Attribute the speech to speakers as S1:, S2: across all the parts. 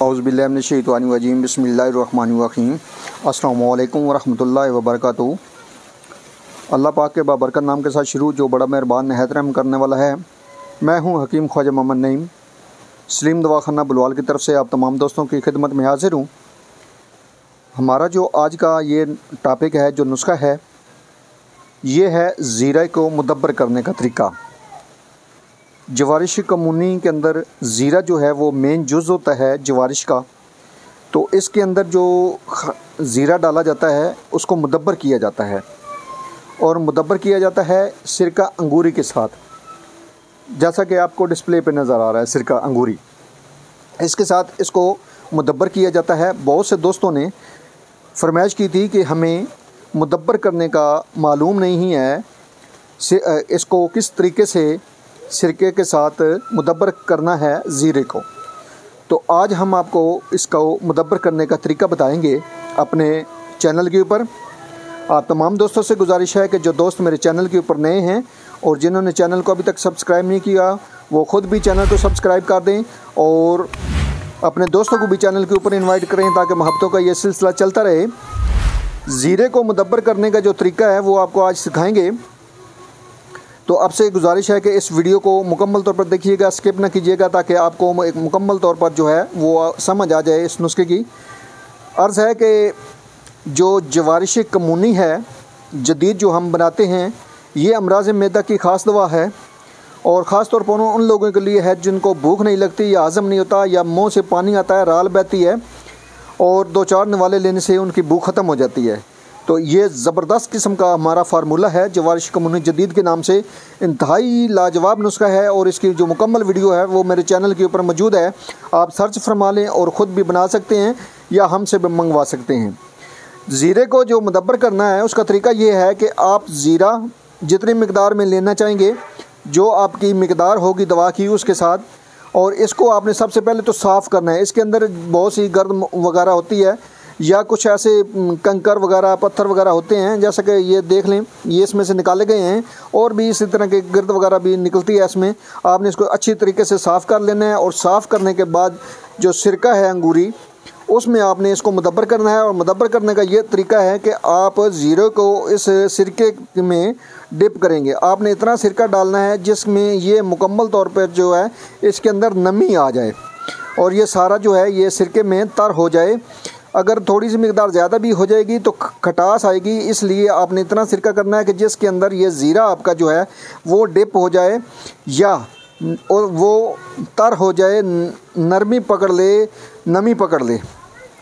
S1: औज़ुबिल्लाहिमिनश्शैतानिर्रजीम बिस्मिल्लाहिर्रहमानिर्रहीम अस्सलामु अलैकुम वरहमतुल्लाहि वबरकातुहू। अल्लाह पाक के बाबरकत नाम के साथ शुरू जो बड़ा मेहरबान नहायत रहम करने वाला है। मैं हूँ हकीम ख्वाजा मोहम्मद नईम सलीम दवाखाना बुलवाल की तरफ से आप तमाम दोस्तों की खिदमत में हाजिर हूँ। हमारा जो आज का ये टॉपिक है, जो नुस्खा है, ये है ज़ीरा को मुदब्बर करने का तरीका। जवारिश कमूनी के अंदर ज़ीरा जो है वो मेन जुज़ होता है जवारिश का। तो इसके अंदर जो ज़ीरा डाला जाता है उसको मुदब्बर किया जाता है, और मुदब्बर किया जाता है सिरका अंगूरी के साथ, जैसा कि आपको डिस्प्ले पे नज़र आ रहा है। सिरका अंगूरी इसके साथ इसको मुदब्बर किया जाता है। बहुत से दोस्तों ने फरमाइश की थी कि हमें मुदब्बर करने का मालूम नहीं है, इसको किस तरीके से सिरके के साथ मुदब्बर करना है ज़ीरे को। तो आज हम आपको इसको मुदब्बर करने का तरीका बताएंगे अपने चैनल के ऊपर। आप तमाम दोस्तों से गुजारिश है कि जो दोस्त मेरे चैनल के ऊपर नए हैं और जिन्होंने चैनल को अभी तक सब्सक्राइब नहीं किया, वो ख़ुद भी चैनल को सब्सक्राइब कर दें और अपने दोस्तों को भी चैनल के ऊपर इनवाइट करें ताकि मोहब्बतों का ये सिलसिला चलता रहे। ज़ीरे को मुदब्बर करने का जो तरीका है वो आपको आज सिखाएंगे। तो आपसे गुजारिश है कि इस वीडियो को मुकम्मल तौर पर देखिएगा, स्किप ना कीजिएगा, ताकि आपको एक मुकम्मल तौर पर जो है वो समझ आ जाए इस नुस्खे की। अर्ज़ है कि जो जवारिश कमूनी है जदीद जो हम बनाते हैं, ये अमराज़ मैदा की ख़ास दवा है, और ख़ास तौर पर उन लोगों के लिए है जिनको भूख नहीं लगती या हज़म नहीं होता या मुँह से पानी आता है, राल बहती है और 2-4 नवाले लेने से उनकी भूख ख़त्म हो जाती है। तो ये ज़बरदस्त किस्म का हमारा फार्मूला है जवारिश कमूनी जदीद के नाम से। इंतहाई लाजवाब नुस्खा है और इसकी जो मुकम्मल वीडियो है वो मेरे चैनल के ऊपर मौजूद है। आप सर्च फरमा लें और ख़ुद भी बना सकते हैं या हमसे भी मंगवा सकते हैं। ज़ीरे को जो मुदब्बर करना है उसका तरीका ये है कि आप ज़ीरा जितनी मिकदार में लेना चाहेंगे, जो आपकी मिकदार होगी दवा की उसके साथ, और इसको आपने सबसे पहले तो साफ़ करना है। इसके अंदर बहुत सी गर्द वगैरह होती है या कुछ ऐसे कंकर वगैरह पत्थर वगैरह होते हैं, जैसा कि ये देख लें, ये इसमें से निकाले गए हैं, और भी इसी तरह के गर्द वगैरह भी निकलती है इसमें। आपने इसको अच्छी तरीके से साफ़ कर लेना है, और साफ़ करने के बाद जो सिरका है अंगूरी, उसमें आपने इसको मुदब्बर करना है। और मुदब्बर करने का ये तरीका है कि आप ज़ीरे को इस सिरके में डिप करेंगे। आपने इतना सिरका डालना है जिसमें ये मुकम्मल तौर पर जो है इसके अंदर नमी आ जाए और ये सारा जो है ये सिरके में तर हो जाए। अगर थोड़ी सी मिकदार ज़्यादा भी हो जाएगी तो खटास आएगी, इसलिए आपने इतना सिरका करना है कि जिसके अंदर ये ज़ीरा आपका जो है वो डिप हो जाए या और वो तर हो जाए, नरमी पकड़ ले, नमी पकड़ ले।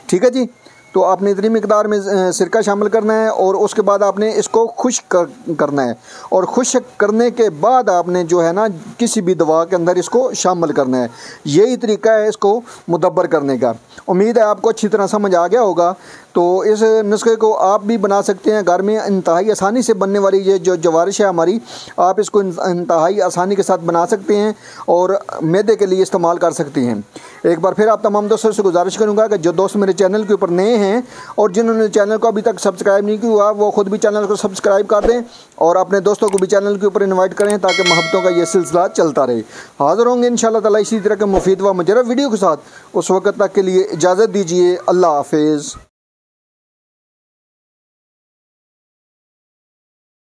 S1: ठीक है जी। तो आपने इतनी मिकदार में सिरका शामिल करना है और उसके बाद आपने इसको खुश्क करना है, और खुश्क करने के बाद आपने जो है ना किसी भी दवा के अंदर इसको शामिल करना है। यही तरीका है इसको मुदब्बर करने का। उम्मीद है आपको अच्छी तरह समझ आ गया होगा। तो इस नुस्खे को आप भी बना सकते हैं घर में। इंतहाई आसानी से बनने वाली ये जो जवारिश है हमारी, आप इसको इंतहाई आसानी के साथ बना सकते हैं और मैदे के लिए इस्तेमाल कर सकते हैं। एक बार फिर आप तमाम दोस्तों से गुजारिश करूंगा कि जो दोस्त मेरे चैनल के ऊपर नए हैं और जिन्होंने चैनल को अभी तक सब्सक्राइब नहीं किया हुआ, वो ख़ुद भी चैनल को सब्सक्राइब कर दें और अपने दोस्तों को भी चैनल के ऊपर इन्वाइट करें ताकि मोहब्बतों का ये सिलसिला चलता रहे। हाज़िर होंगे इंशाअल्लाह ताला इसी तरह के मुफीद व मुजर्रब वीडियो के साथ। उस वक्त तक के लिए इजाज़त दीजिए। अल्लाह हाफ़िज़।